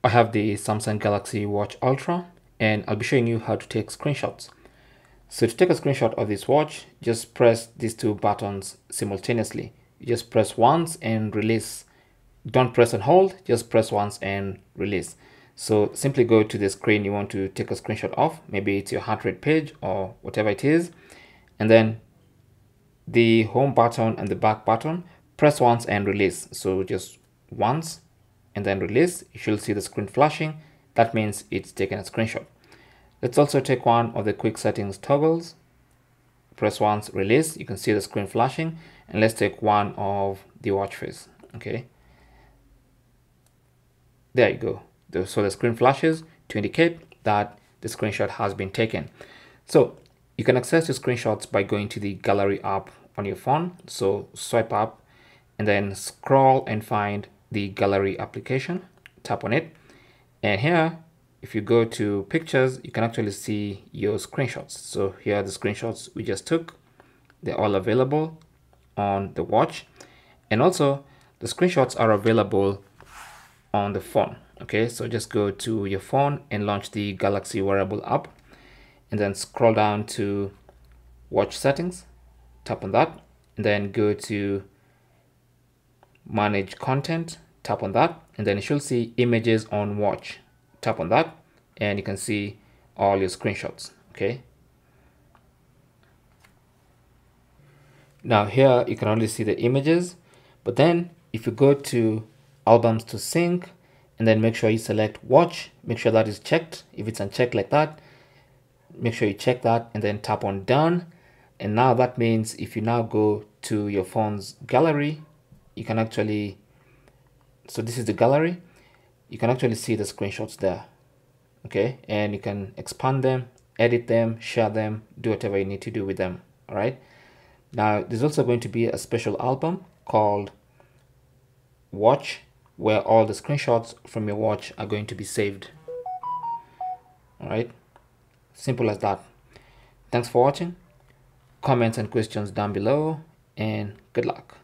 I have the Samsung Galaxy Watch Ultra and I'll be showing you how to take screenshots. So to take a screenshot of this watch, just press these two buttons simultaneously. You just press once and release. Don't press and hold, just press once and release. So simply go to the screen you want to take a screenshot of. Maybe it's your heart rate page or whatever it is. And then the home button and the back button, press once and release. So just once and then release. You should see the screen flashing. That means it's taken a screenshot. Let's also take one of the quick settings toggles. Press once, release. You can see the screen flashing. And let's take one of the watch face. Okay. There you go. So the screen flashes to indicate that the screenshot has been taken. So you can access your screenshots by going to the gallery app on your phone. So swipe up and then scroll and find the gallery application. Tap on it. And here, if you go to pictures, you can actually see your screenshots. So here are the screenshots we just took. They're all available on the watch. And also the screenshots are available on the phone. Okay, so just go to your phone and launch the Galaxy wearable app and then scroll down to watch settings, tap on that, and then go to manage content, tap on that, and then you should see images on watch. Tap on that and you can see all your screenshots. Okay, now here you can only see the images, but then if you go to albums to sync and then make sure you select watch, make sure that is checked. If it's unchecked like that, make sure you check that and then tap on done. And now that means if you now go to your phone's gallery, you can actually, so this is the gallery, you can actually see the screenshots there. Okay, and you can expand them, edit them, share them, do whatever you need to do with them. All right, now there's also going to be a special album called watch where all the screenshots from your watch are going to be saved. All right, simple as that. Thanks for watching. Comments and questions down below and good luck.